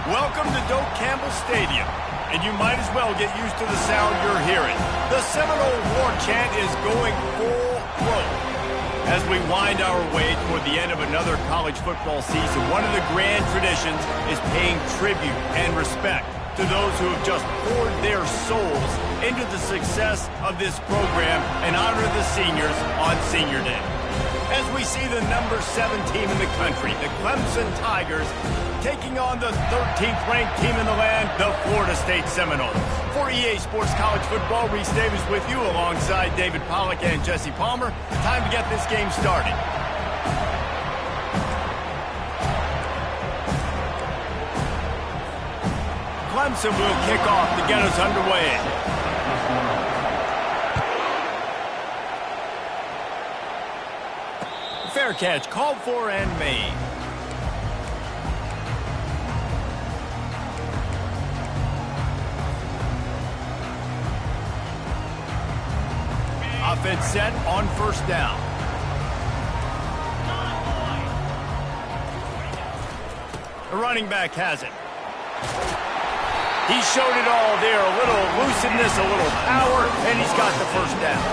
Welcome to Doak Campbell Stadium, and you might as well get used to the sound you're hearing. The Seminole War Chant is going full throat. As we wind our way toward the end of another college football season, one of the grand traditions is paying tribute and respect to those who have just poured their souls into the success of this program and honor the seniors on Senior Day. As we see the number 7 team in the country, the Clemson Tigers, taking on the 13th ranked team in the land, the Florida State Seminoles. For EA Sports College Football, Reese Davis with you alongside David Pollack and Jesse Palmer. Time to get this game started. Clemson will kick off to get us underway. Fair catch called for and made. Offense set on first down. The running back has it. He showed it all there. A little elusiveness, a little power, and he's got the first down.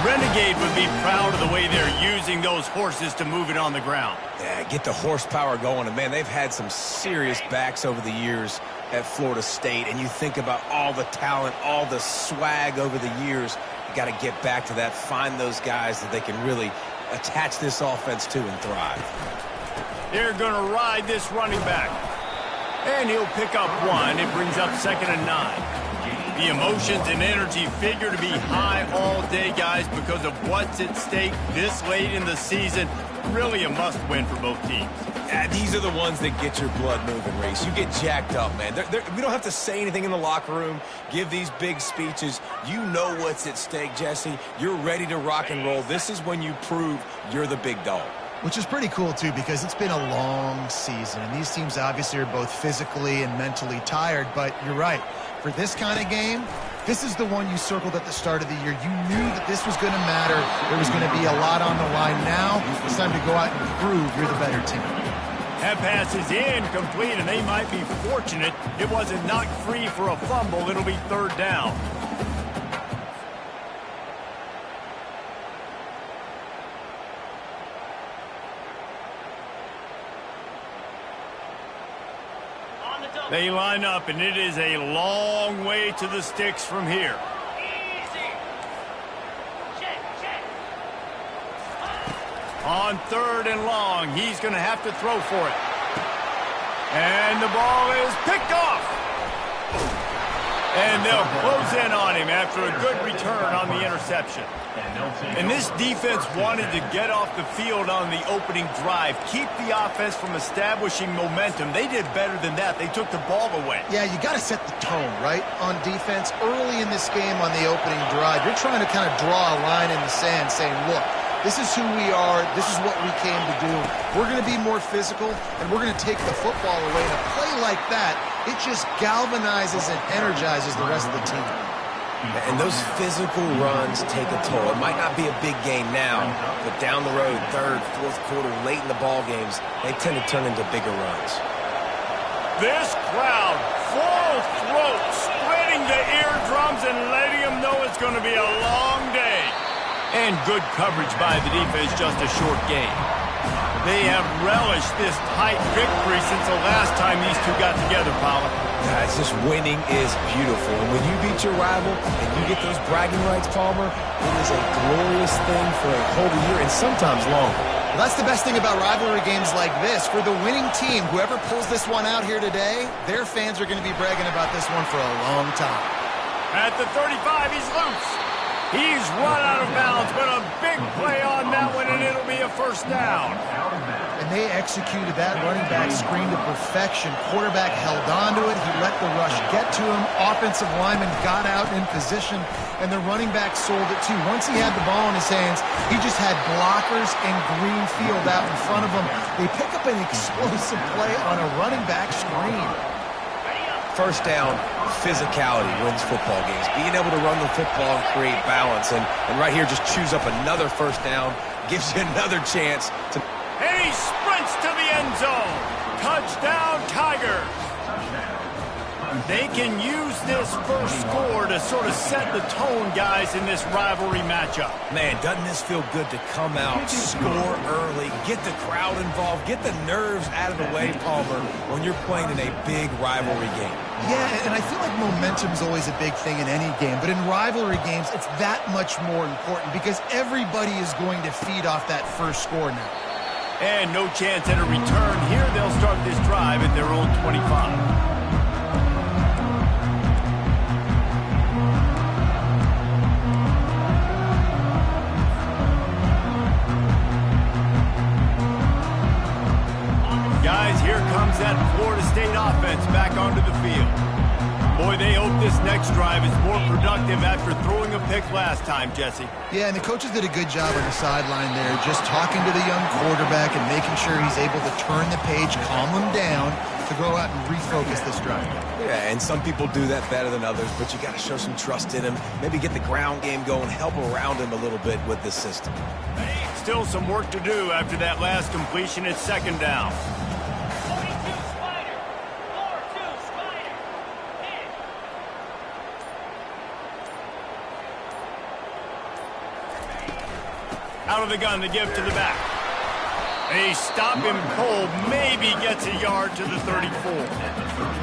Renegade would be proud of the way they're using those horses to move it on the ground. Yeah, get the horsepower going. And, man, they've had some serious backs over the years at Florida State. And you think about all the talent, all the swag over the years. You got to get back to that, find those guys that they can really attach this offense to and thrive. They're going to ride this running back. And he'll pick up one. It brings up 2nd and 9. The emotions and energy figure to be high all day, guys, because of what's at stake this late in the season. Really a must-win for both teams. Yeah, these are the ones that get your blood moving, Reese. You get jacked up, man. We don't have to say anything in the locker room, give these big speeches. You know what's at stake, Jesse. You're ready to rock and roll. This is when you prove you're the big dog. Which is pretty cool, too, because it's been a long season. And these teams obviously are both physically and mentally tired. But you're right. For this kind of game, this is the one you circled at the start of the year. You knew that this was going to matter. There was going to be a lot on the line. Now it's time to go out and prove you're the better team. That pass is incomplete, and they might be fortunate it wasn't knocked free for a fumble. It'll be 3rd down. They line up, and it is a long way to the sticks from here. On 3rd and long, he's going to have to throw for it. And the ball is picked off. And they'll close in on him after a good return on the interception. And this defense wanted to get off the field on the opening drive, keep the offense from establishing momentum. They did better than that. They took the ball away. Yeah, you got to set the tone, right, on defense. Early in this game on the opening drive, you're trying to kind of draw a line in the sand saying, look, this is who we are. This is what we came to do. We're going to be more physical, and we're going to take the football away. And a play like that, it just galvanizes and energizes the rest of the team. And those physical runs take a toll. It might not be a big game now, but down the road, 3rd, 4th quarter, late in the ball games, they tend to turn into bigger runs. This crowd, full throat, splitting the eardrums and letting them know it's going to be a long day. And good coverage by the defense, just a short game. They have relished this tight victory since the last time these two got together, Pollard. Yeah, it's just winning is beautiful. And when you beat your rival and you get those bragging rights, Palmer, it is a glorious thing for a whole year and sometimes longer. Well, that's the best thing about rivalry games like this. For the winning team, whoever pulls this one out here today, their fans are going to be bragging about this one for a long time. At the 35, he's loose. He's run out of bounds, but a big play on that one, and it'll be a 1st down. And they executed that running back screen to perfection. Quarterback held on to it. He let the rush get to him. Offensive lineman got out in position, and the running back sold it too. Once he had the ball in his hands, he just had blockers and green field out in front of him. They pick up an explosive play on a running back screen. 1st down, physicality wins football games. Being able to run the football and create balance. And right here, just choose up another 1st down, gives you another chance to... And he sprints to the end zone. Touchdown, Tigers. They can use this first score to sort of set the tone, guys, in this rivalry matchup. Man, doesn't this feel good to come out, score early, get the crowd involved, get the nerves out of the way, Palmer, when you're playing in a big rivalry game. Yeah, and I feel like momentum's always a big thing in any game, but in rivalry games, it's that much more important because everybody is going to feed off that first score now. And no chance at a return here. They'll start this drive at their own 25. Guys, here comes that Florida State offense back onto the field. Boy, they hope this next drive is more productive after throwing a pick last time, Jesse. Yeah, and the coaches did a good job on the sideline there, just talking to the young quarterback and making sure he's able to turn the page, calm him down, to go out and refocus this drive. Yeah, and some people do that better than others, but you got to show some trust in him, maybe get the ground game going, help around him a little bit with this system. Still some work to do after that last completion at second down. Out of the gun to give to the back. They stop him cold, maybe gets a yard to the 34.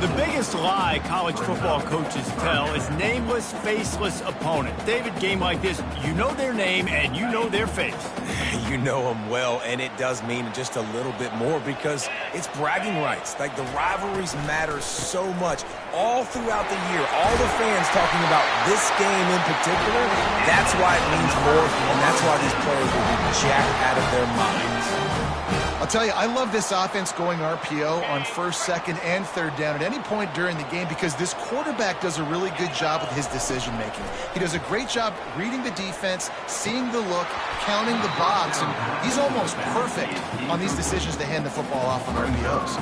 The biggest lie college football coaches tell is nameless, faceless opponent. David, game like this, you know their name and you know their face. You know them well, and it does mean just a little bit more because it's bragging rights. Like, the rivalries matter so much all throughout the year. All the fans talking about this game in particular, that's why it means more, and that's why these players will be jacked out of their minds. I'll tell you, I love this offense going RPO on first, second, and third down at any point during the game because this quarterback does a really good job with his decision-making. He does a great job reading the defense, seeing the look, counting the box, and he's almost perfect on these decisions to hand the football off on RPOs.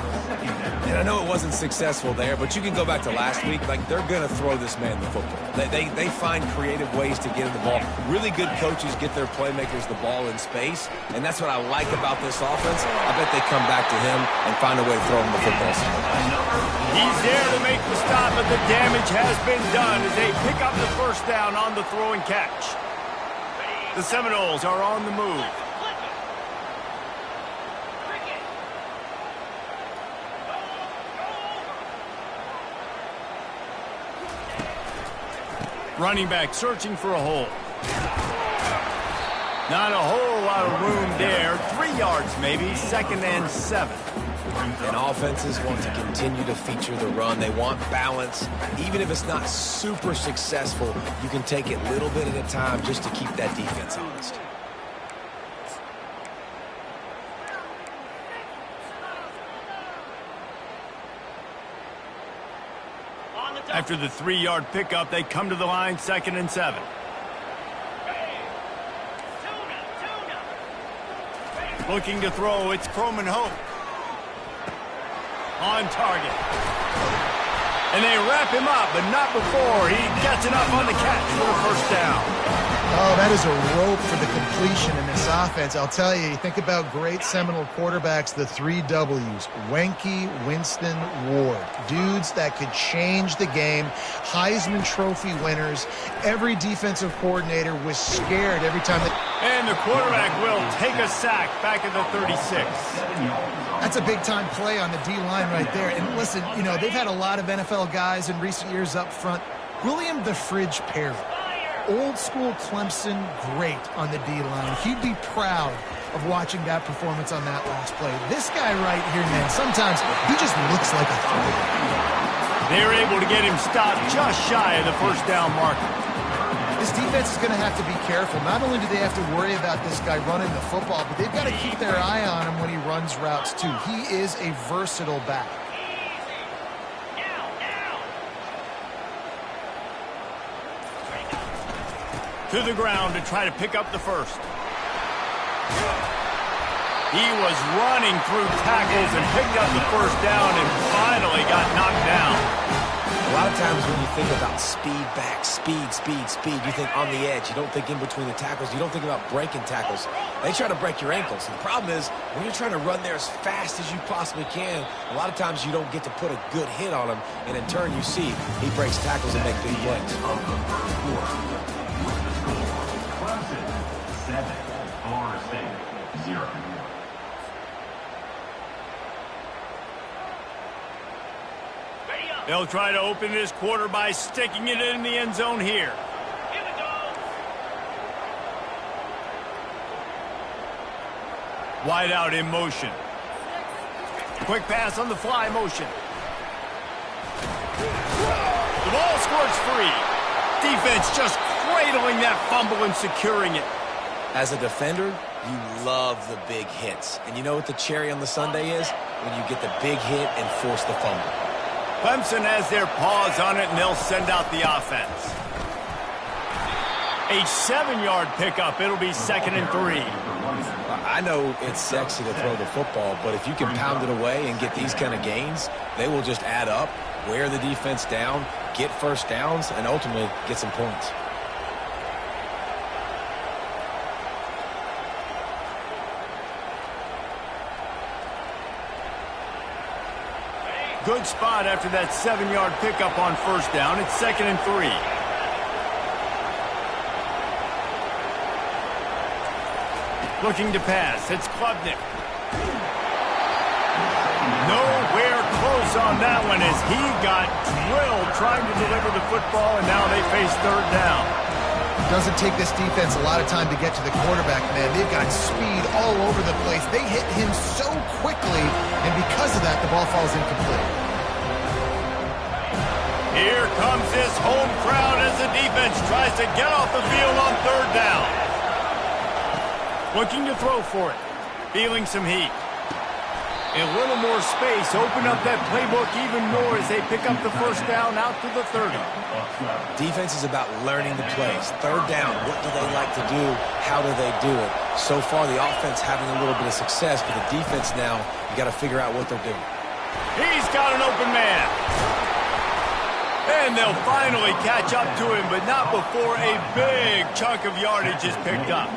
And I know it wasn't successful there, but you can go back to last week. Like, they're going to throw this man the football. They find creative ways to get him the ball. Really good coaches get their playmakers the ball in space, and that's what I like about this offense. I bet they come back to him and find a way to throw him the football. He's there to make the stop, but the damage has been done as they pick up the first down on the throw and catch. The Seminoles are on the move. Running back searching for a hole. Not a whole lot of room there. 3 yards maybe, second and 7. And offenses want to continue to feature the run. They want balance. Even if it's not super successful, you can take it little bit at a time just to keep that defense honest. After the 3-yard pickup, they come to the line, second and 7. Looking to throw, it's Croman Hope. On target. And they wrap him up, but not before he gets enough on the catch for a first down. Oh, that is a rope for the completion in this offense. I'll tell you, think about great Seminole quarterbacks, the 3 W's. Wke, Winston, Ward. Dudes that could change the game. Heisman Trophy winners. Every defensive coordinator was scared every time they... And the quarterback will take a sack back at the 36. That's a big-time play on the D-line right there. And listen, you know, they've had a lot of NFL guys in recent years up front. William the Fridge Perry. Old-school Clemson, great on the D-line. He'd be proud of watching that performance on that last play. This guy right here, man, sometimes he just looks like a throwback. They're able to get him stopped just shy of the first down marker. This defense is going to have to be careful. Not only do they have to worry about this guy running the football, but they've got to keep their eye on him when he runs routes, too. He is a versatile back. To the ground to try to pick up the first. He was running through tackles and picked up the first down and finally got knocked down. lot of times when you think about speed back, speed, you think on the edge. You don't think in between the tackles. You don't think about breaking tackles. They try to break your ankles. And the problem is, when you're trying to run there as fast as you possibly can, a lot of times you don't get to put a good hit on him, and in turn you see he breaks tackles and makes big plays. Clemson 7, Florida State 0. They'll try to open this quarter by sticking it in the end zone here. Wide out in motion. Quick pass on the fly motion. The ball squirts free. Defense just cradling that fumble and securing it. As a defender, you love the big hits. And you know what the cherry on the sundae is? When you get the big hit and force the fumble. Clemson has their paws on it, and they'll send out the offense. A 7-yard pickup. It'll be 2nd and 3. I know it's sexy to throw the football, but if you can pound it away and get these kind of gains, they will just add up, wear the defense down, get first downs, and ultimately get some points. Good spot after that 7-yard pickup on first down. It's 2nd and 3. Looking to pass. It's Klubnik. Nowhere close on that one as he got drilled trying to deliver the football, and now they face 3rd down. Doesn't take this defense a lot of time to get to the quarterback, man. They've got speed all over the place. They hit him so quickly, and because of that, the ball falls incomplete. Here comes this home crowd as the defense tries to get off the field on 3rd down. Looking to throw for it. Feeling some heat. A little more space. Open up that playbook even more as they pick up the first down out to the 30. Defense is about learning the plays. 3rd down, what do they like to do? How do they do it? So far, the offense having a little bit of success, but the defense now, you got to figure out what they're doing. He's got an open man. And they'll finally catch up to him, but not before a big chunk of yardage is picked up.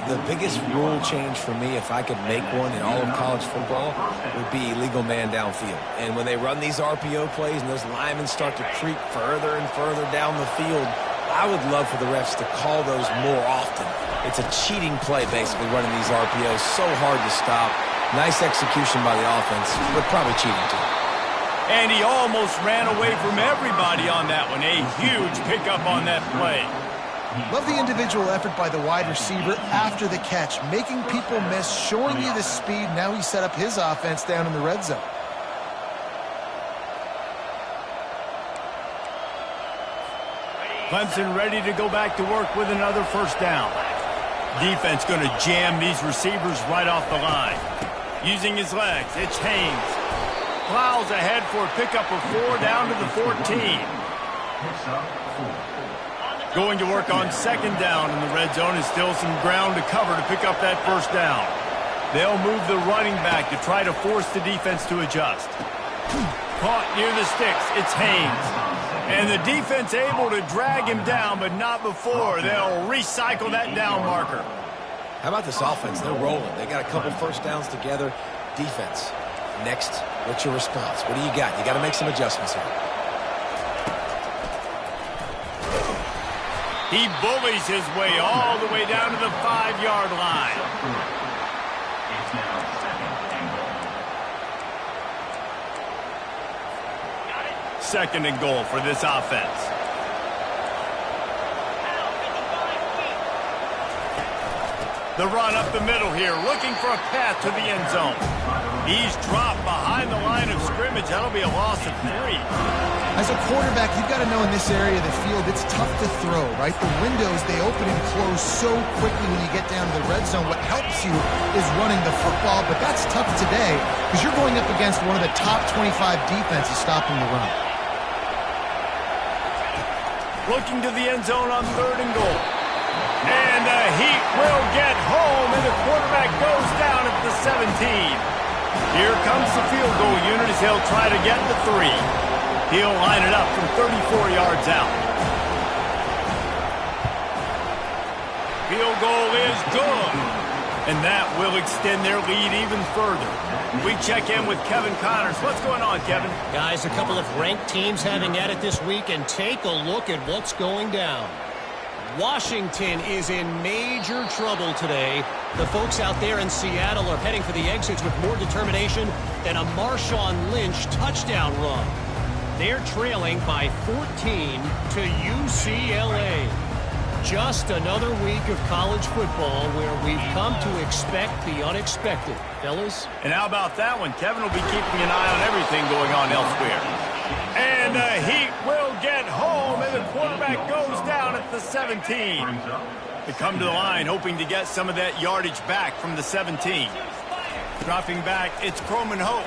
The biggest rule change for me, if I could make one in all of college football, would be illegal man downfield. And when they run these RPO plays and those linemen start to creep further and further down the field, I would love for the refs to call those more often. It's a cheating play, basically, running these RPOs. So hard to stop. Nice execution by the offense, but probably cheating too. And he almost ran away from everybody on that one. A huge pickup on that play. Love the individual effort by the wide receiver after the catch, making people miss, showing you the speed. Now he set up his offense down in the red zone. Clemson ready to go back to work with another first down. Defense going to jam these receivers right off the line. Using his legs, it's Haynes. Plows ahead for a pickup of 4 down to the 14. Going to work on 2nd down in the red zone is still some ground to cover to pick up that first down. They'll move the running back to try to force the defense to adjust. Caught near the sticks, it's Haynes. And the defense able to drag him down, but not before. They'll recycle that down marker. How about this offense? They're rolling. They got a couple first downs together. Defense. Next, what's your response? What do you got? You got to make some adjustments here. He bullies his way all the way down to the 5-yard line. Second and goal for this offense. The run up the middle here, looking for a path to the end zone. He's dropped behind the line of scrimmage. That'll be a loss of 3. As a quarterback, you've got to know in this area of the field, it's tough to throw, right? The windows, they open and close so quickly when you get down to the red zone. What helps you is running the football, but that's tough today because you're going up against one of the top 25 defenses stopping the run. Looking to the end zone on 3rd and goal. And the heat will get home, and the quarterback goes down at the 17. Here comes the field goal unit as he'll try to get the 3. He'll line it up from 34 yards out. Field goal is good. And that will extend their lead even further. We check in with Kevin Connors. What's going on, Kevin? Guys, a couple of ranked teams having at it this week, and take a look at what's going down. Washington is in major trouble today. The folks out there in Seattle are heading for the exits with more determination than a Marshawn Lynch touchdown run. They're trailing by 14 to UCLA. Just another week of college football where we've come to expect the unexpected. Fellas? And how about that one? Kevin will be keeping an eye on everything going on elsewhere. And the Heat will get home, and the quarterback goes down at the 17. They come to the line hoping to get some of that yardage back from the 17. Dropping back, it's Croman Hope.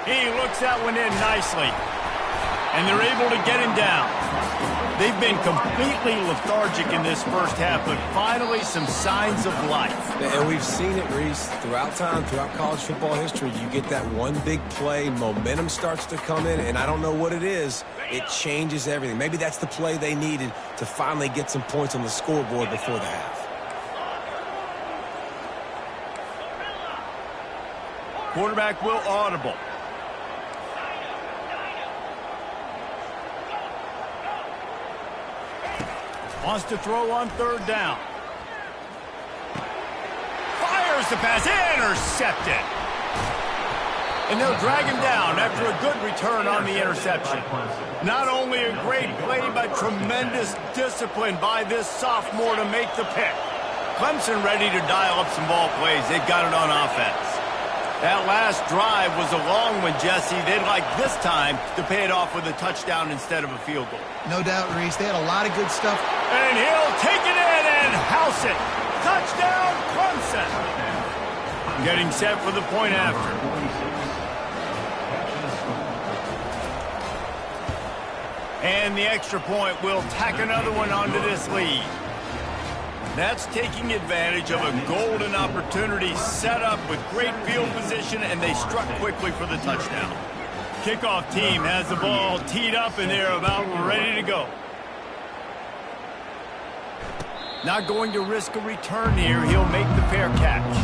He looks that one in nicely. And they're able to get him down. They've been completely lethargic in this first half, but finally some signs of life. And we've seen it, Reese, throughout time, throughout college football history. You get that one big play, momentum starts to come in, and I don't know what it is. It changes everything. Maybe that's the play they needed to finally get some points on the scoreboard before the half. Quarterback will audible. Wants to throw on third down. Fires the pass. Intercepted. And they'll drag him down after a good return on the interception. Not only a great play, but tremendous discipline by this sophomore to make the pick. Clemson ready to dial up some ball plays. They've got it on offense. That last drive was a long one, Jesse. They'd like this time to pay it off with a touchdown instead of a field goal. No doubt, Reese. They had a lot of good stuff. And he'll take it in and house it. Touchdown, Clemson. Getting set for the point after. And the extra point will tack another one onto this lead. That's taking advantage of a golden opportunity set up with great field position, and they struck quickly for the touchdown. Kickoff team has the ball teed up, and they're about ready to go. Not going to risk a return here. He'll make the fair catch.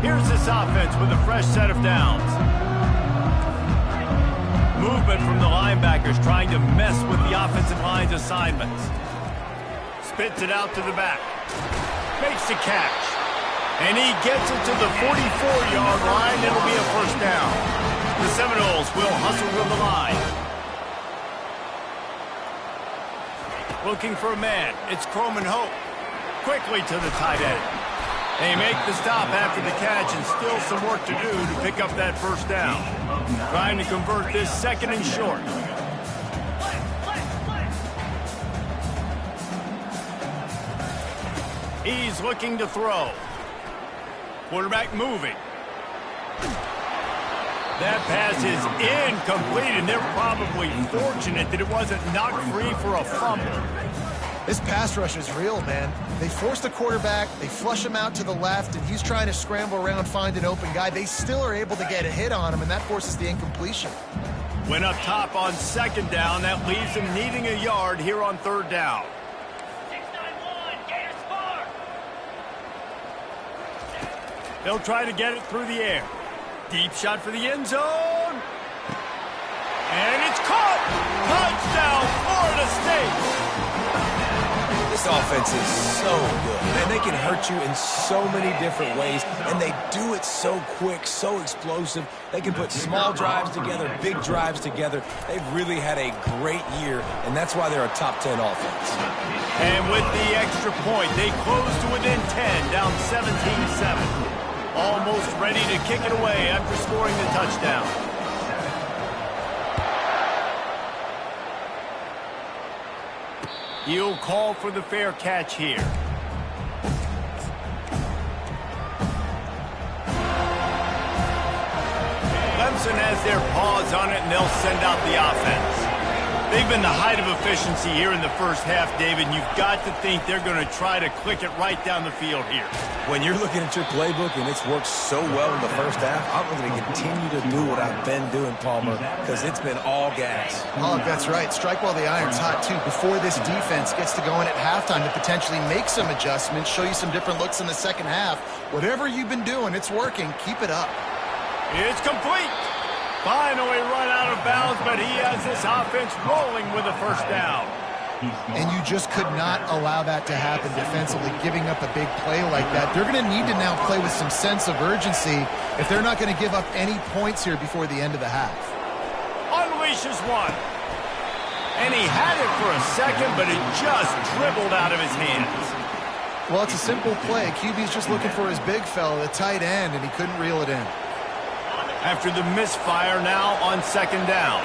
Here's this offense with a fresh set of downs. Movement from the linebackers trying to mess with the offensive line's assignments. Spits it out to the back. Makes the catch. And he gets it to the 44-yard line. It'll be a first down. The Seminoles will hustle from the line. Looking for a man. It's Croman Hope. Quickly to the tight end. They make the stop after the catch, and still some work to do to pick up that first down. Trying to convert this second and short. He's looking to throw. Quarterback moving. That pass is incomplete, and they're probably fortunate that it wasn't knocked free for a fumble. This pass rush is real, man. They force the quarterback, they flush him out to the left, and he's trying to scramble around, find an open guy. They still are able to get a hit on him, and that forces the incompletion. Went up top on second down. That leaves him needing a yard here on third down. 691, Gators score! They'll try to get it through the air. Deep shot for the end zone. And it's caught! Touchdown, Florida State! This offense is so good. Man, they can hurt you in so many different ways, and they do it so quick, so explosive. They can put small drives together, big drives together. They've really had a great year, and that's why they're a top 10 offense. And with the extra point, they close to within 10, down 17-7. Almost ready to kick it away after scoring the touchdown. He'll call for the fair catch here. Clemson has their paws on it, and they'll send out the offense. They've been the height of efficiency here in the first half, David. You've got to think they're going to try to click it right down the field here. When you're looking at your playbook and it's worked so well in the first half, I'm going to continue to do what I've been doing, Palmer, because it's been all gas. Oh, that's right. Strike while the iron's hot, too, before this defense gets to go in at halftime to potentially make some adjustments, show you some different looks in the second half. Whatever you've been doing, it's working. Keep it up. It's complete. Finally run out of bounds, but he has this offense rolling with a first down. And you just could not allow that to happen defensively, giving up a big play like that. They're going to need to now play with some sense of urgency if they're not going to give up any points here before the end of the half. Unleashes one. And he had it for a second, but it just dribbled out of his hands. Well, it's a simple play. QB's just looking for his big fella, the tight end, and he couldn't reel it in. After the misfire, now on second down.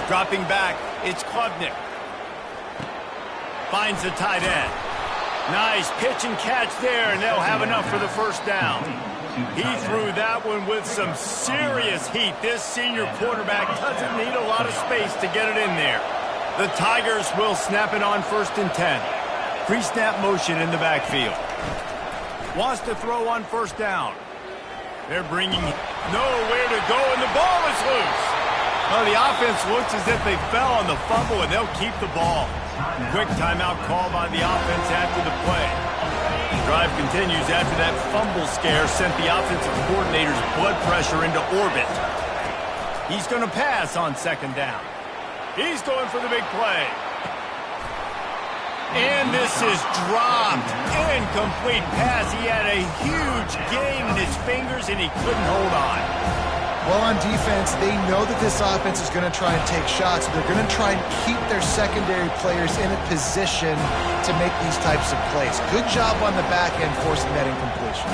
Dropping back, it's Klubnik. Finds the tight end. Nice pitch and catch there, and they'll have enough for the first down. He threw that one with some serious heat. This senior quarterback doesn't need a lot of space to get it in there. The Tigers will snap it on 1st and 10. Pre-snap motion in the backfield. Wants to throw on 1st down. They're bringing nowhere to go, and the ball is loose. Well, the offense looks as if they fell on the fumble, and they'll keep the ball. Quick timeout call by the offense after the play. The drive continues after that fumble scare sent the offensive coordinator's blood pressure into orbit. He's going to pass on 2nd down. He's going for the big play. And this is dropped. Incomplete pass. He had a huge gain in his fingers, and he couldn't hold on. Well, on defense, they know that this offense is going to try and take shots. They're going to try and keep their secondary players in a position to make these types of plays. Good job on the back end forcing that incompletion.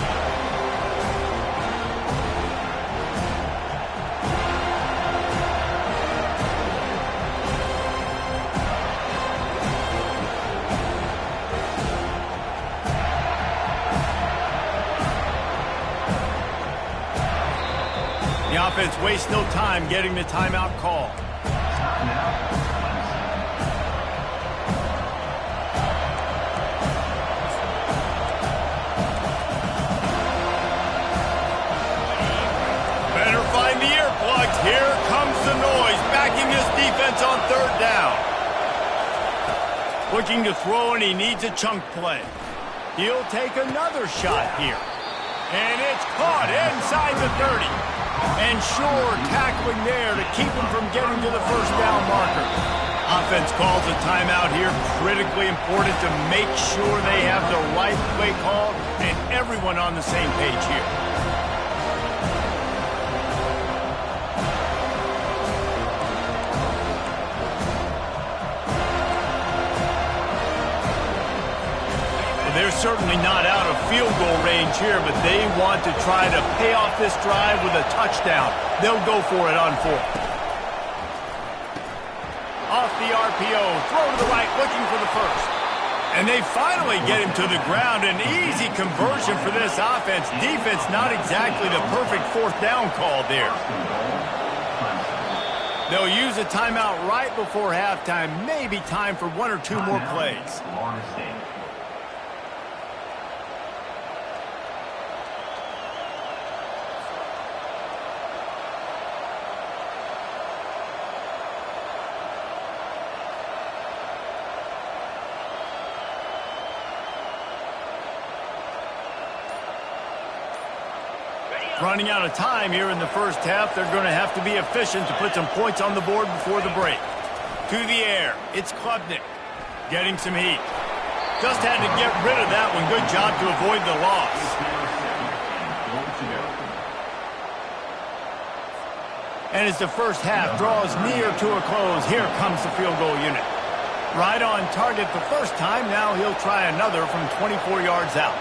The offense wastes no time getting the timeout call. Better find the earplugs. Here comes the noise, backing this defense on 3rd down. Looking to throw, and he needs a chunk play. He'll take another shot here. And it's caught inside the 30. And sure, tackling there to keep him from getting to the 1st down marker. Offense calls a timeout here. Critically important to make sure they have the right play call and everyone on the same page here. They're certainly not out of field goal range here, but they want to try to pay off this drive with a touchdown. They'll go for it on 4th. Off the RPO, throw to the right, looking for the 1st. And they finally get him to the ground. An easy conversion for this offense. Defense not exactly the perfect 4th down call there. They'll use a timeout right before halftime. Maybe time for 1 or 2 more plays. Running out of time here in the first half. They're going to have to be efficient to put some points on the board before the break. To the air, it's Klubnik getting some heat. Just had to get rid of that one. Good job to avoid the loss. And as the first half draws near to a close, here comes the field goal unit. Right on target the first time. Now he'll try another from 24 yards out.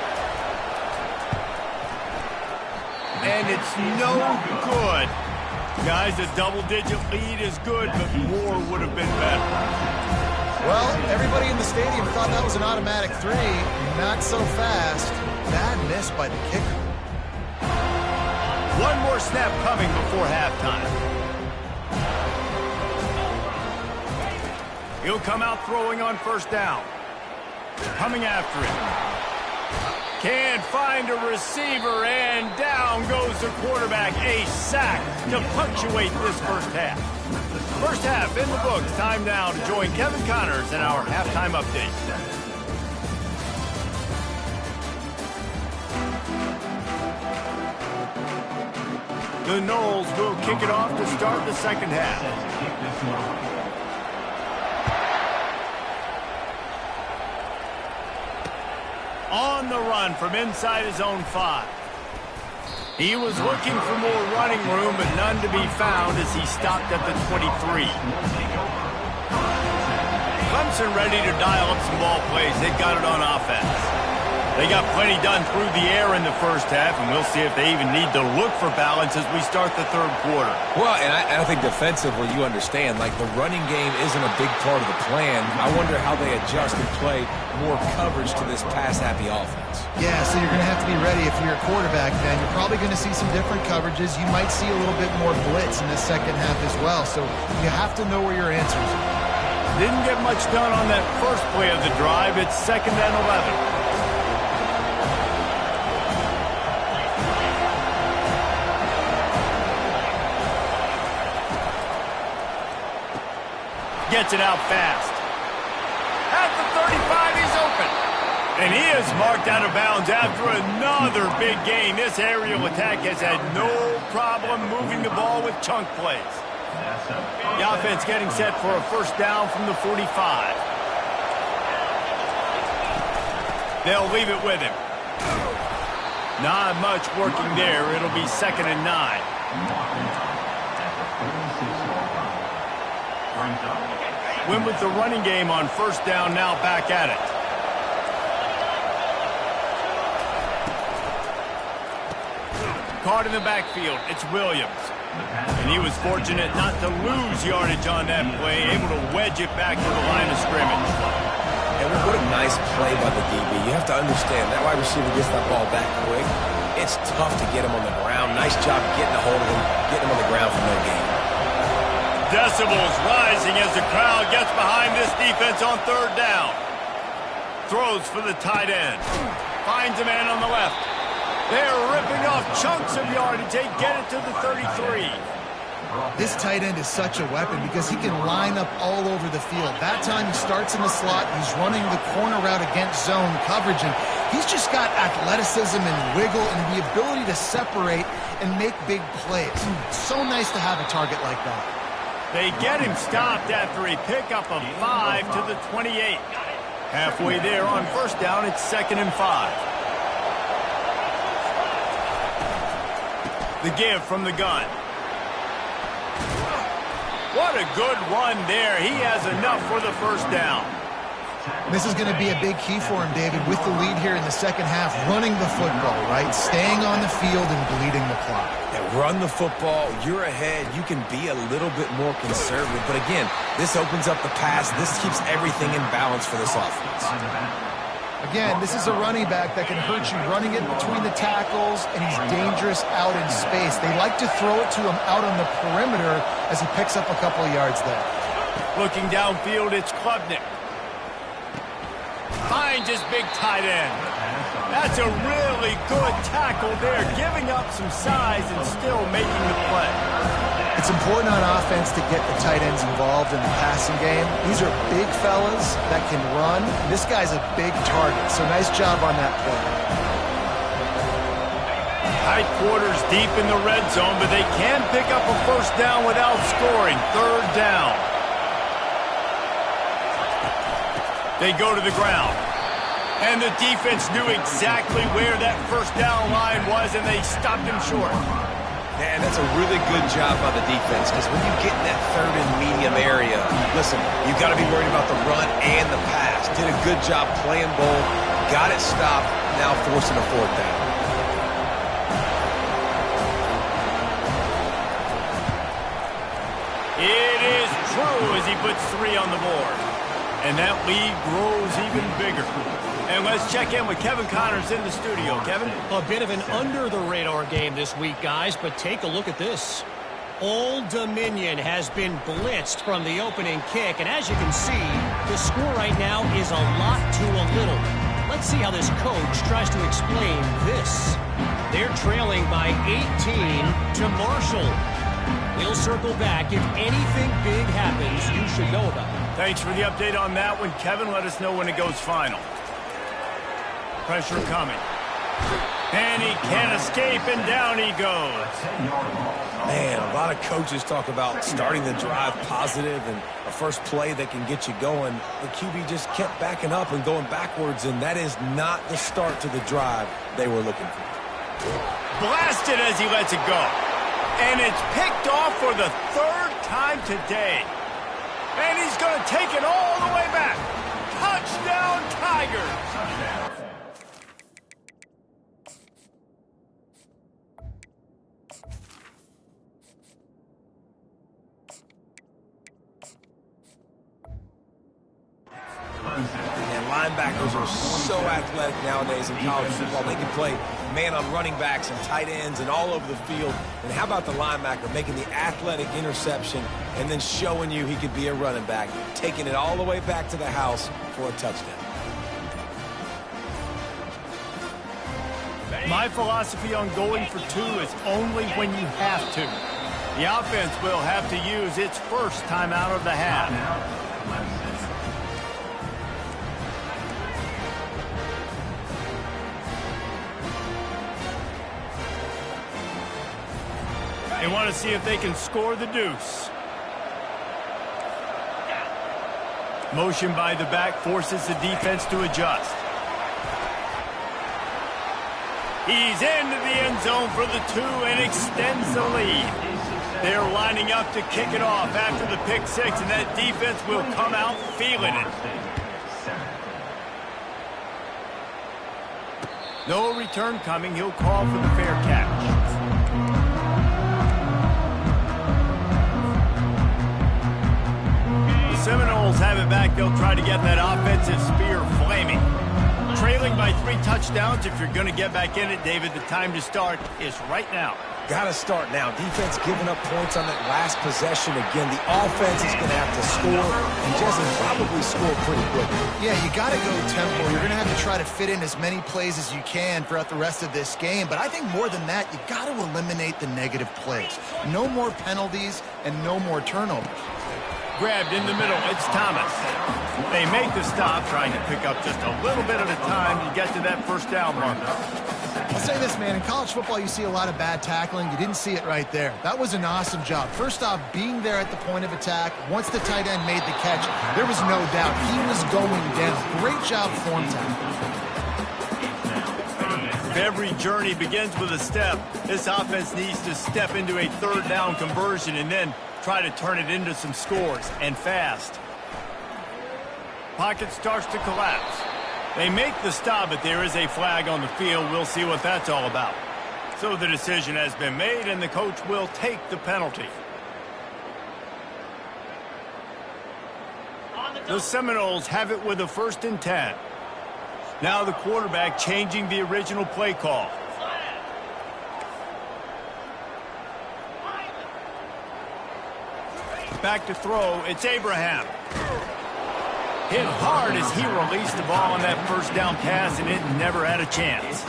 And it's no good. Guys, a double-digit lead is good, but more would have been better. Well, everybody in the stadium thought that was an automatic 3. Not so fast. Bad miss by the kicker. One more snap coming before halftime. He'll come out throwing on first down. Coming after it. Can't find a receiver, and down goes the quarterback. A sack to punctuate this first half. First half in the books. Time now to join Kevin Connors in our halftime update. The Noles will kick it off to start the second half. On the run from inside his own 5. He was looking for more running room, but none to be found as he stopped at the 23. Clemson ready to dial up some ball plays. They've got it on offense. They got plenty done through the air in the first half, and we'll see if they even need to look for balance as we start the third quarter. Well, and I think defensively, you understand, like the running game isn't a big part of the plan. I wonder how they adjust and play more coverage to this pass-happy offense. Yeah, so you're going to have to be ready if you're a quarterback, then. You're probably going to see some different coverages. You might see a little bit more blitz in the second half as well, so you have to know where your answers are. Didn't get much done on that first play of the drive. It's 2nd and 11. Gets it out fast. At the 35, he's open. And he is marked out of bounds after another big gain. This aerial attack has had no problem moving the ball with chunk plays. The offense getting set for a first down from the 45. They'll leave it with him. Not much working there. It'll be 2nd and 9. Win with the running game on first down, now back at it. Caught in the backfield, it's Williams. And he was fortunate not to lose yardage on that play, able to wedge it back to the line of scrimmage. And what a nice play by the DB. You have to understand, that wide receiver gets that ball back quick. It's tough to get him on the ground. Nice job getting a hold of him, getting him on the ground for no gain. Decibels rising as the crowd gets behind this defense on third down. Throws for the tight end. Finds a man on the left. They're ripping off chunks of yardage. They get it to the 33. This tight end is such a weapon because he can line up all over the field. That time he starts in the slot. He's running the corner route against zone coverage, and he's just got athleticism and wiggle and the ability to separate and make big plays. So nice to have a target like that. They get him stopped after a pickup of 5 to the 28. Halfway there on first down, it's 2nd and 5. The give from the gun. What a good run there. He has enough for the first down. This is going to be a big key for him, David, with the lead here in the second half, running the football, right? Staying on the field and bleeding the clock. Yeah, run the football. You're ahead. You can be a little bit more conservative. But again, this opens up the pass. This keeps everything in balance for this offense. Again, this is a running back that can hurt you running it between the tackles, and he's dangerous out in space. They like to throw it to him out on the perimeter as he picks up a couple of yards there. Looking downfield, it's Klubnik. Finds his big tight end. That's a really good tackle there, giving up some size and still making the play. It's important on offense to get the tight ends involved in the passing game. These are big fellas that can run. This guy's a big target, so nice job on that play. Tight quarters deep in the red zone, but they can pick up a first down without scoring. Third down. They go to the ground. And the defense knew exactly where that first down line was, and they stopped him short. And that's a really good job by the defense, because when you get in that third and medium area, listen, you've got to be worried about the run and the pass. Did a good job playing both, got it stopped, now forcing a fourth down. It is true as he puts 3 on the board. And that lead grows even bigger. And let's check in with Kevin Connors in the studio. Kevin? A bit of an under-the-radar game this week, guys, but take a look at this. Old Dominion has been blitzed from the opening kick, and as you can see, the score right now is a lot to a little. Let's see how this coach tries to explain this. They're trailing by 18 to Marshall. We'll circle back. If anything big happens, you should know about it. Thanks for the update on that one, Kevin. Let us know when it goes final. Pressure coming. And he can't escape, and down he goes. Man, a lot of coaches talk about starting the drive positive and a first play that can get you going. The QB just kept backing up and going backwards, and that is not the start to the drive they were looking for. Blasted as he lets it go. And it's picked off for the third time today. And he's going to take it all the way back. Touchdown, Tigers! And linebackers are so athletic nowadays in college football. They can play man on running backs and tight ends and all over the field. And how about the linebacker making the athletic interception and then showing you he could be a running back, taking it all the way back to the house for a touchdown. My philosophy on going for two is only when you have to. The offense will have to use its first timeout of the half. They want to see if they can score the deuce. Motion by the back forces the defense to adjust. He's into the end zone for the two and extends the lead. They're lining up to kick it off after the pick six, and that defense will come out feeling it. No return coming. He'll call for the fair catch. Seminoles have it back. They'll try to get that offensive spear flaming. Trailing by 3 touchdowns. If you're going to get back in it, David, the time to start is right now. Got to start now. Defense giving up points on that last possession. Again, the offense is going to have to score, and Jesse probably score pretty quickly. Yeah, you got to go tempo. You're going to have to try to fit in as many plays as you can throughout the rest of this game. But I think more than that, you got to eliminate the negative plays. No more penalties and no more turnovers. Grabbed in the middle, it's Thomas. They make the stop, trying to pick up just a little bit at a time to get to that first down marker. I'll say this, man. In college football, you see a lot of bad tackling. You didn't see it right there. That was an awesome job. First off, being there at the point of attack. Once the tight end made the catch, there was no doubt he was going down. Great job form tackling. Every journey begins with a step. This offense needs to step into a third down conversion and then try to turn it into some scores, and fast. Pocket starts to collapse. They make the stop, but there is a flag on the field. We'll see what that's all about. So the decision has been made, and the coach will take the penalty. The Seminoles have it with a 1st and 10. Now the quarterback changing the original play call. Back to throw, it's Abraham. Hit hard as he released the ball on that first down pass, and it never had a chance.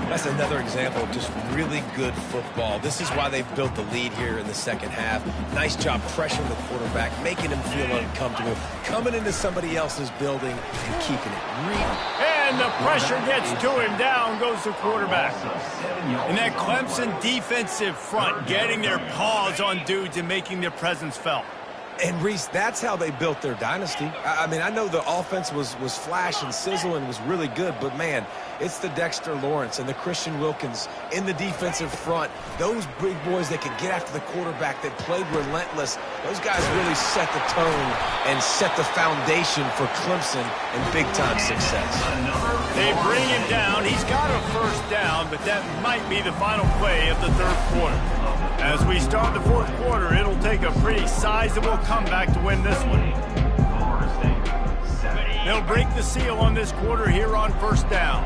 That's another example of just really good football. This is why they've built the lead here in the second half. Nice job pressuring the quarterback, making him feel uncomfortable, coming into somebody else's building and keeping it real. And the pressure gets to him. Down goes the quarterback. And that Clemson defensive front getting their paws on dudes and making their presence felt. And, Reese, that's how they built their dynasty. I mean, I know the offense was flash and sizzle and was really good, but, man, it's the Dexter Lawrence and the Christian Wilkins in the defensive front. Those big boys that could get after the quarterback, that played relentless. Those guys really set the tone and set the foundation for Clemson and big-time success. They bring him down. He's got a first down, but that might be the final play of the third quarter. As we start the fourth quarter, it'll take a pretty sizable comeback to win this one. They'll break the seal on this quarter here on first down.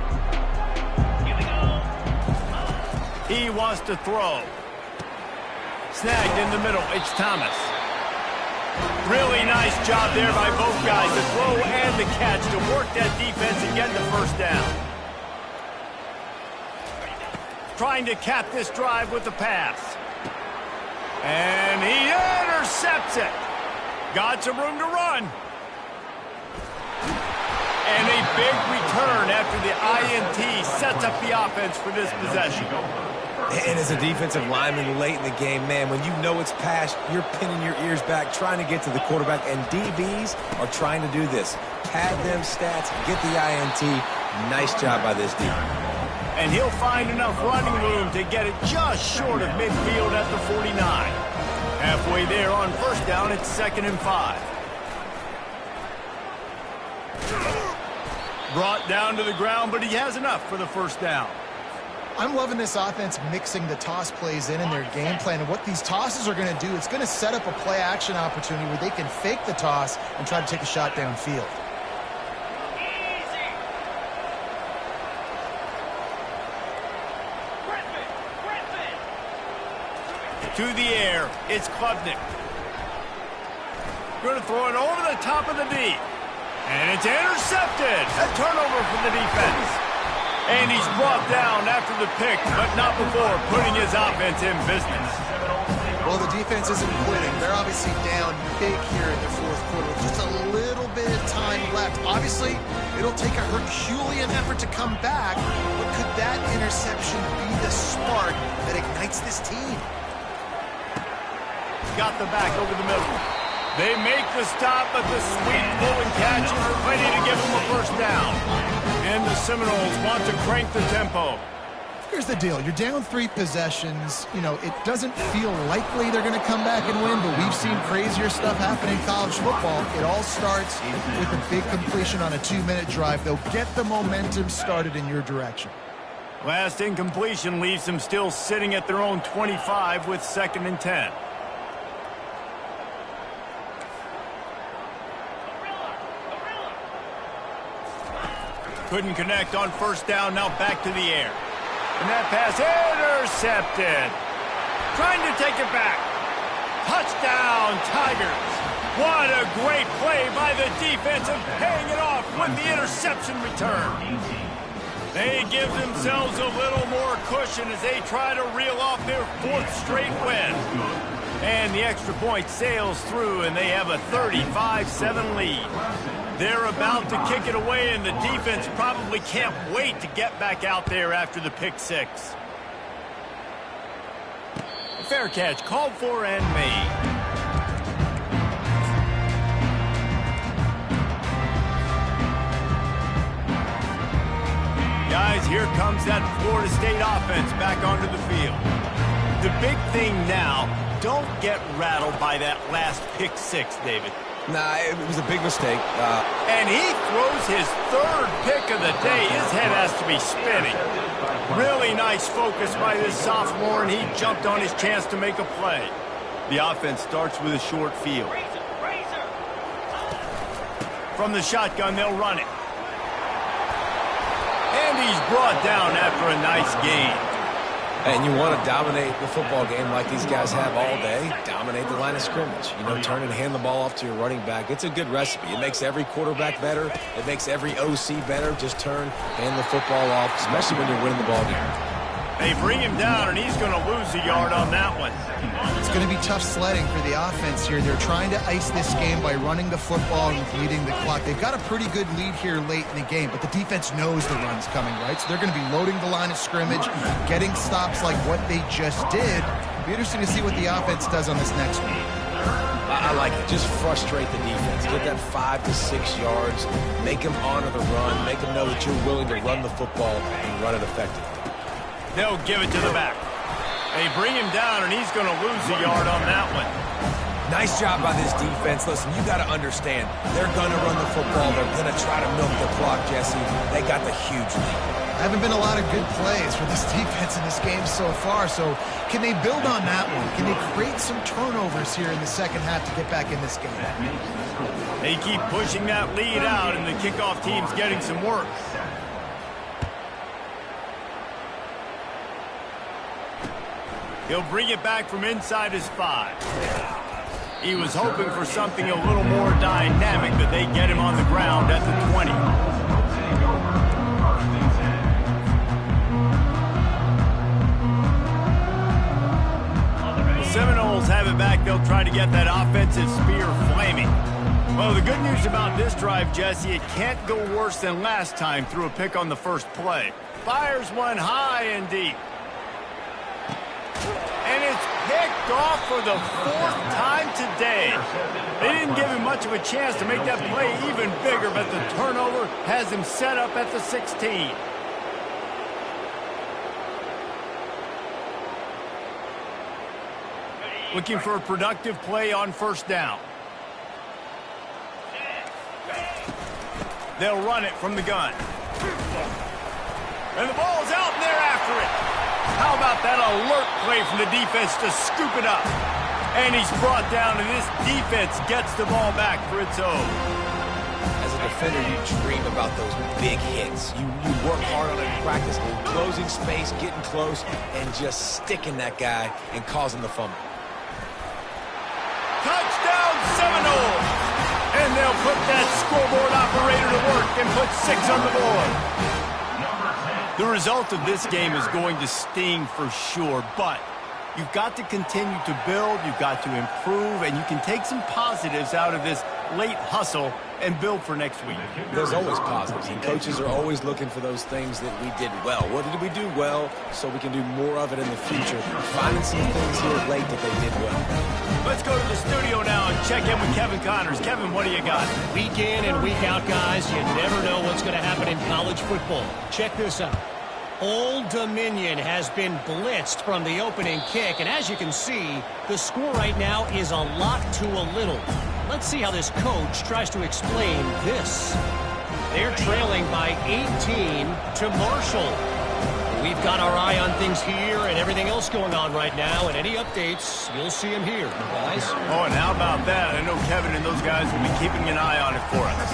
He wants to throw. Snagged in the middle. It's Thomas. Really nice job there by both guys, the throw and the catch, to work that defense and get the first down. Trying to cap this drive with the pass. And he intercepts it. Got some room to run. And a big return after the INT sets up the offense for this possession. And as a defensive lineman late in the game, man, when you know it's past, you're pinning your ears back, trying to get to the quarterback, and DBs are trying to do this. Pad them stats, get the INT. Nice job by this D. And he'll find enough running room to get it just short of midfield at the 49. Halfway there on first down, it's 2nd and 5. Brought down to the ground, but he has enough for the first down. I'm loving this offense mixing the toss plays in their game plan. And what these tosses are going to do, it's going to set up a play-action opportunity where they can fake the toss and try to take a shot downfield. To the air, it's Klubnik. Going to throw it over the top of the D. And it's intercepted. A turnover for the defense. And he's brought down after the pick, but not before putting his offense in business. Well, the defense isn't quitting. They're obviously down big here in the fourth quarter with just a little bit of time left. Obviously, it'll take a Herculean effort to come back, but could that interception be the spark that ignites this team? Got the back over the middle. They make the stop, but the sweet blowing catch is ready to give them a first down. And the Seminoles want to crank the tempo. Here's the deal. You're down 3 possessions. You know, it doesn't feel likely they're going to come back and win, but we've seen crazier stuff happen in college football. It all starts with a big completion on a 2-minute drive. They'll get the momentum started in your direction. Last incompletion leaves them still sitting at their own 25 with 2nd and 10. Couldn't connect on first down, now back to the air. And that pass intercepted. Trying to take it back. Touchdown, Tigers. What a great play by the defense and paying it off with the interception return. They give themselves a little more cushion as they try to reel off their 4th straight win. And the extra point sails through, and they have a 35-7 lead. They're about to kick it away, and the defense probably can't wait to get back out there after the pick 6. Fair catch called for and made. Guys, here comes that Florida State offense back onto the field. The big thing now, don't get rattled by that last pick 6, David. Nah, it was a big mistake. And he throws his 3rd pick of the day. His head has to be spinning. Really nice focus by this sophomore, and he jumped on his chance to make a play. The offense starts with a short field. From the shotgun, they'll run it. And he's brought down after a nice gain. And you want to dominate the football game like these guys have all day. Dominate the line of scrimmage. You know, turn and hand the ball off to your running back. It's a good recipe. It makes every quarterback better. It makes every OC better. Just turn, hand the football off, especially when you're winning the ball game. They bring him down, and he's going to lose a yard on that one. It's going to be tough sledding for the offense here. They're trying to ice this game by running the football and leading the clock. They've got a pretty good lead here late in the game, but the defense knows the run's coming, right? So they're going to be loading the line of scrimmage, getting stops like what they just did. It'll be interesting to see what the offense does on this next one. I like it. Just frustrate the defense. Get that 5 to 6 yards. Make them honor the run. Make them know that you're willing to run the football and run it effectively. They'll give it to the back. They bring him down, and he's going to lose a yard on that one. Nice job by this defense. Listen, you got to understand, they're going to run the football. They're going to try to milk the clock, Jesse. They got the huge lead. I Haven't been a lot of good plays for this defense in this game so far, so can they build on that one? Can they create some turnovers here in the second half to get back in this game? They keep pushing that lead out, and the kickoff team's getting some work. He'll bring it back from inside his 5. He was hoping for something a little more dynamic, but they get him on the ground at the 20. The Seminoles have it back. They'll try to get that offensive spear flaming. Well, the good news about this drive, Jesse, it can't go worse than last time through a pick on the first play. Fires one high and deep. And it's picked off for the 4th time today. They didn't give him much of a chance to make that play even bigger, but the turnover has him set up at the 16. Looking for a productive play on first down. They'll run it from the gun. And the ball's out, and they're after it. How about that alert play from the defense to scoop it up? And he's brought down, and this defense gets the ball back for its own. As a defender, you dream about those big hits. You work hard on it in practice, closing space, getting close, and just sticking that guy and causing the fumble. Touchdown, Seminoles! And they'll put that scoreboard operator to work and put 6 on the board. The result of this game is going to sting for sure, but you've got to continue to build, you've got to improve, and you can take some positives out of this late hustle and build for next week. There's always positives, and coaches are always looking for those things that we did well. What did we do well so we can do more of it in the future? Finding some things here late that they did well. Let's go to the studio now and check in with Kevin Connors. Kevin, what do you got? Week in and week out, guys, you never know what's going to happen in college football. Check this out. Old Dominion has been blitzed from the opening kick, and as you can see, the score right now is a lot to a little. Let's see how this coach tries to explain this. They're trailing by 18 to Marshall. We've got our eye on things here and everything else going on right now, and any updates, you'll see them here, guys. Oh, and how about that? I know Kevin and those guys will be keeping an eye on it for us.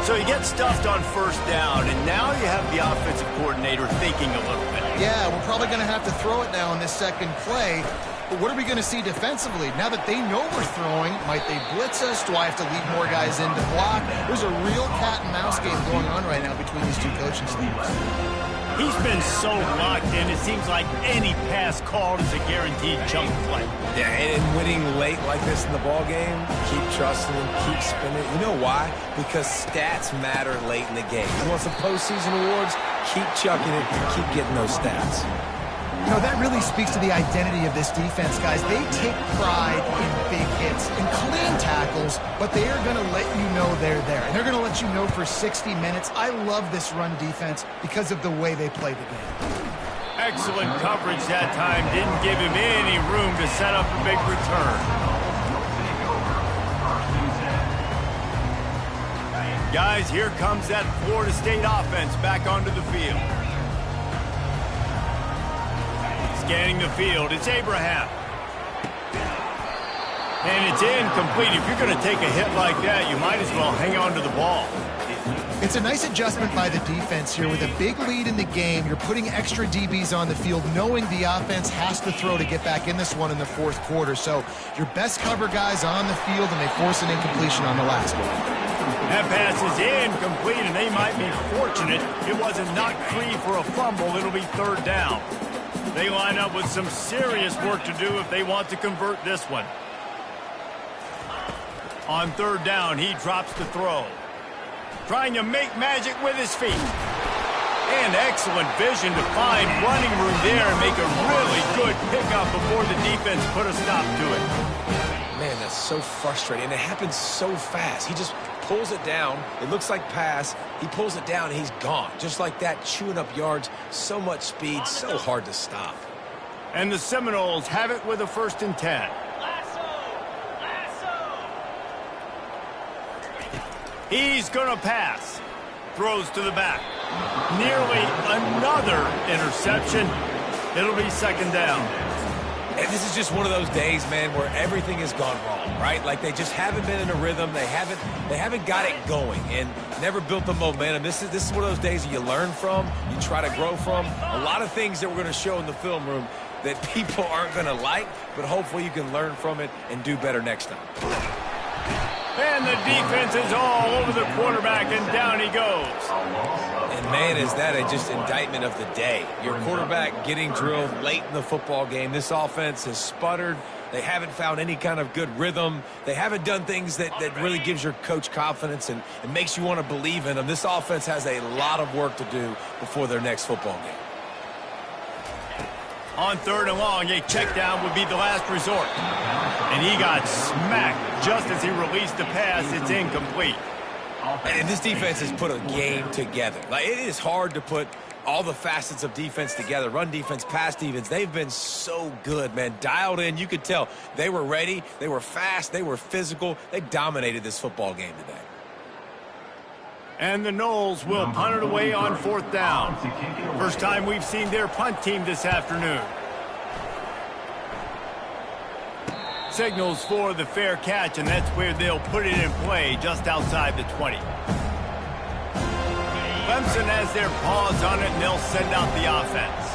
So you get stuffed on first down, and now you have the offensive coordinator thinking a little bit. Yeah, we're probably going to have to throw it now in this second play. But what are we going to see defensively? Now that they know we're throwing, might they blitz us? Do I have to leave more guys in to block? There's a real cat and mouse game going on right now between these two coaching staffs. He's been so locked in, it seems like any pass called is a guaranteed chunk play. Yeah, and winning late like this in the ball game, keep trusting him, keep spinning. You know why? Because stats matter late in the game. You want some postseason awards? Keep chucking it, keep getting those stats. You know, that really speaks to the identity of this defense, guys. They take pride in big hits and clean tackles, but they are going to let you know they're there. And they're going to let you know for 60 minutes. I love this run defense because of the way they play the game. Excellent coverage that time. Didn't give him any room to set up a big return. Guys, here comes that Florida State offense back onto the field. Scanning the field, it's Abraham. And it's incomplete. If you're going to take a hit like that, you might as well hang on to the ball. It's a nice adjustment by the defense here. With a big lead in the game, you're putting extra DBs on the field, knowing the offense has to throw to get back in this one in the fourth quarter. So your best cover guys on the field, and they force an incompletion on the last one. That pass is incomplete, and they might be fortunate it wasn't knocked free for a fumble. It'll be third down. They line up with some serious work to do if they want to convert this one. On third down, he drops to throw. Trying to make magic with his feet. And excellent vision to find running room there and make a really good pickup before the defense put a stop to it. Man, that's so frustrating. And it happens so fast. He just pulls it down. It looks like pass. He pulls it down, and he's gone. Just like that, chewing up yards. So much speed, so hard to stop. And the Seminoles have it with a 1st and 10. He's going to pass. Throws to the back. Nearly another interception. It'll be second down. And this is just one of those days, man, where everything has gone wrong, right? Like they just haven't been in a rhythm. They haven't got it going and never built the momentum. This is one of those days that you learn from, you try to grow from. A lot of things that we're going to show in the film room that people aren't going to like, but hopefully you can learn from it and do better next time. And the defense is all over the quarterback, and down he goes. And, man, is that just indictment of the day. Your quarterback getting drilled late in the football game. This offense has sputtered. They haven't found any kind of good rhythm. They haven't done things that really gives your coach confidence and makes you want to believe in them. This offense has a lot of work to do before their next football game. On third and long, a check down would be the last resort. And he got smacked just as he released the pass. It's incomplete. And this defense has put a game together. Like, it is hard to put all the facets of defense together. Run defense, pass defense. They've been so good, man. Dialed in. You could tell they were ready. They were fast. They were physical. They dominated this football game today. And the Noles will punt it away on fourth down. First time we've seen their punt team this afternoon. Signals for the fair catch, and that's where they'll put it in play, just outside the 20. Clemson has their paws on it, and they'll send out the offense.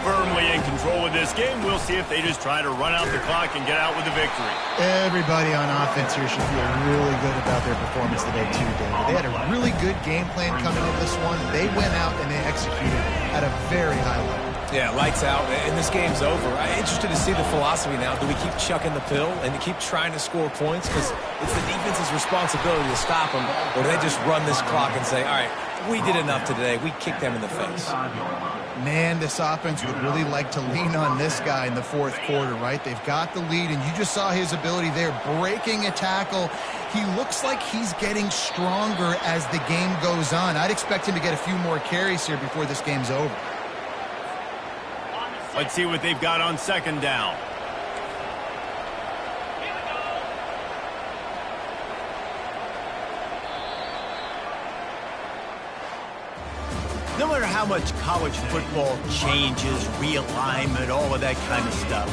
Firmly in control of this game. We'll see if they just try to run out the clock and get out with a victory. Everybody on offense here should feel really good about their performance today, too, David. They had a really good game plan coming into this one. They went out and they executed at a very high level. Yeah, lights out, and this game's over. I'm interested to see the philosophy now. Do we keep chucking the pill and keep trying to score points? Because it's the defense's responsibility to stop them, or do they just run this clock and say, all right, we did enough today. We kicked them in the face. Man, this offense would really like to lean on this guy in the fourth quarter, right? They've got the lead, and you just saw his ability there, breaking a tackle. He looks like he's getting stronger as the game goes on. I'd expect him to get a few more carries here before this game's over. Let's see what they've got on second down. No matter how much college football changes, realignment, all of that kind of stuff,